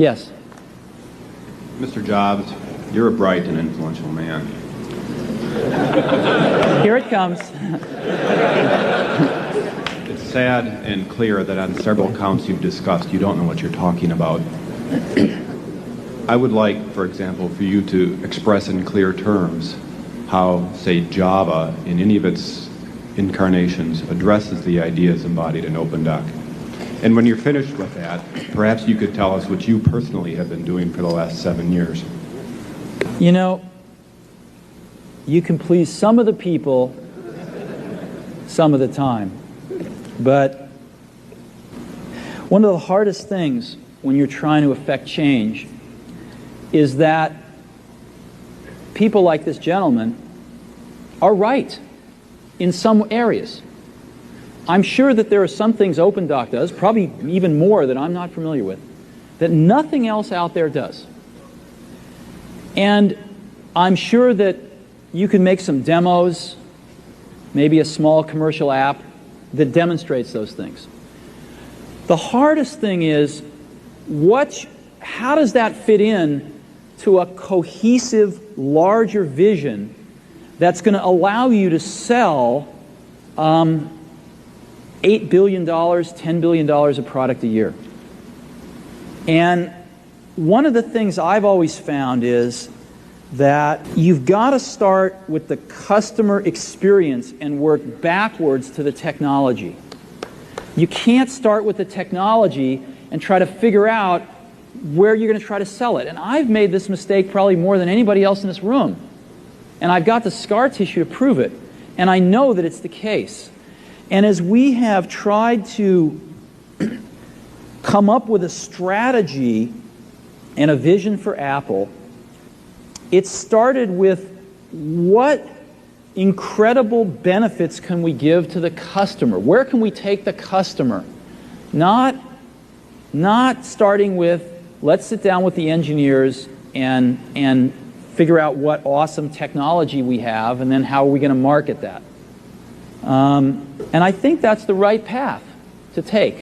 Yes. Mr. Jobs, you're a bright and influential man. Here it comes. It's sad and clear that on several counts you've discussed, you don't know what you're talking about. I would like, for example, for you to express in clear terms how, say, Java, in any of its incarnations, addresses the ideas embodied in OpenDoc. And when you're finished with that, perhaps you could tell us what you personally have been doing for the last 7 years. You know, you can please some of the people some of the time. But one of the hardest things when you're trying to affect change is that people like this gentleman are right in some areas. I'm sure that there are some things OpenDoc does, probably even more that I'm not familiar with, that nothing else out there does. And I'm sure that you can make some demos, maybe a small commercial app that demonstrates those things. The hardest thing is, how does that fit in to a cohesive, larger vision that's going to allow you to sell $8 billion, $10 billion of product a year? And one of the things I've always found is that you've got to start with the customer experience and work backwards to the technology. You can't start with the technology and try to figure out where you're going to try to sell it. And I've made this mistake probably more than anybody else in this room. And I've got the scar tissue to prove it. And I know that it's the case. And as we have tried to come up with a strategy and a vision for Apple, it started with what incredible benefits can we give to the customer? Where can we take the customer? Not starting with, let's sit down with the engineers and figure out what awesome technology we have, and then how are we going to market that? And I think that's the right path to take.